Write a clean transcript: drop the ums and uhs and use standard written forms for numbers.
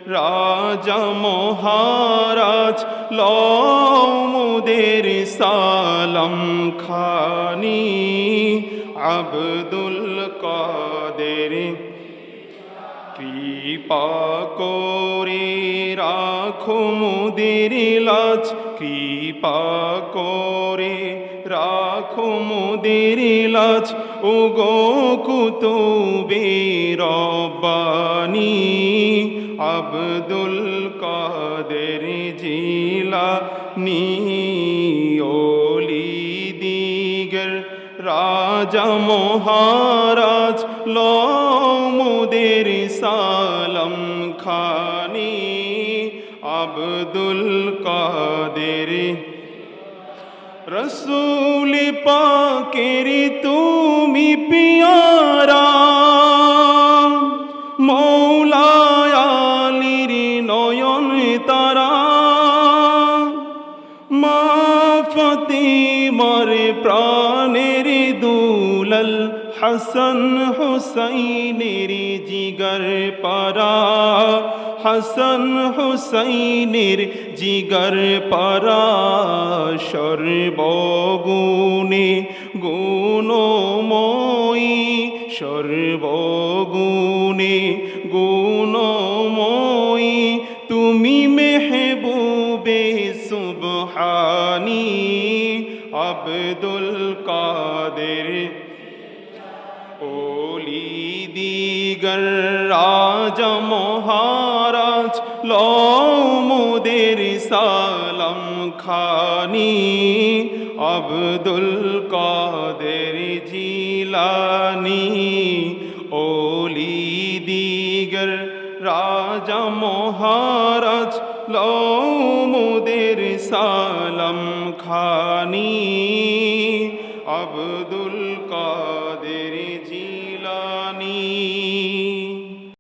রাজা মহারাজ লও মোদের সালাম খানি আব্দুল কাদের কৃপা করে রাখো মোদের লাজ কৃপা করে রাখো মোদের লাজ ও গো কুতুবে রব্বানি আব্দুল কাদের জিলানী ওলি দিগর রাজা মহারাজ লও মোদের সালাম খানি আব্দুল কাদের রসূল পাকের তুমি পিয়ারা মৌলা আলীর নয়ন তারা মা ফাতিমার প্রাণের দুলাল হাসান হুসাইনের জিগর পারা হাসান হুসাইনের জিগর পারা সর্বগুণে গুণময়ী সর্বগুণে গুণময়ী তুমি মেহবুবে সুবহানী আব্দুল কাদের ওলি দিগর রাজা মহারাজ লও মোদের সালাম খানি আব্দুল কাদের জিলানী ওলি দিগর রাজা মহারাজ লও মোদের সালাম খানি আব্দুল কাদের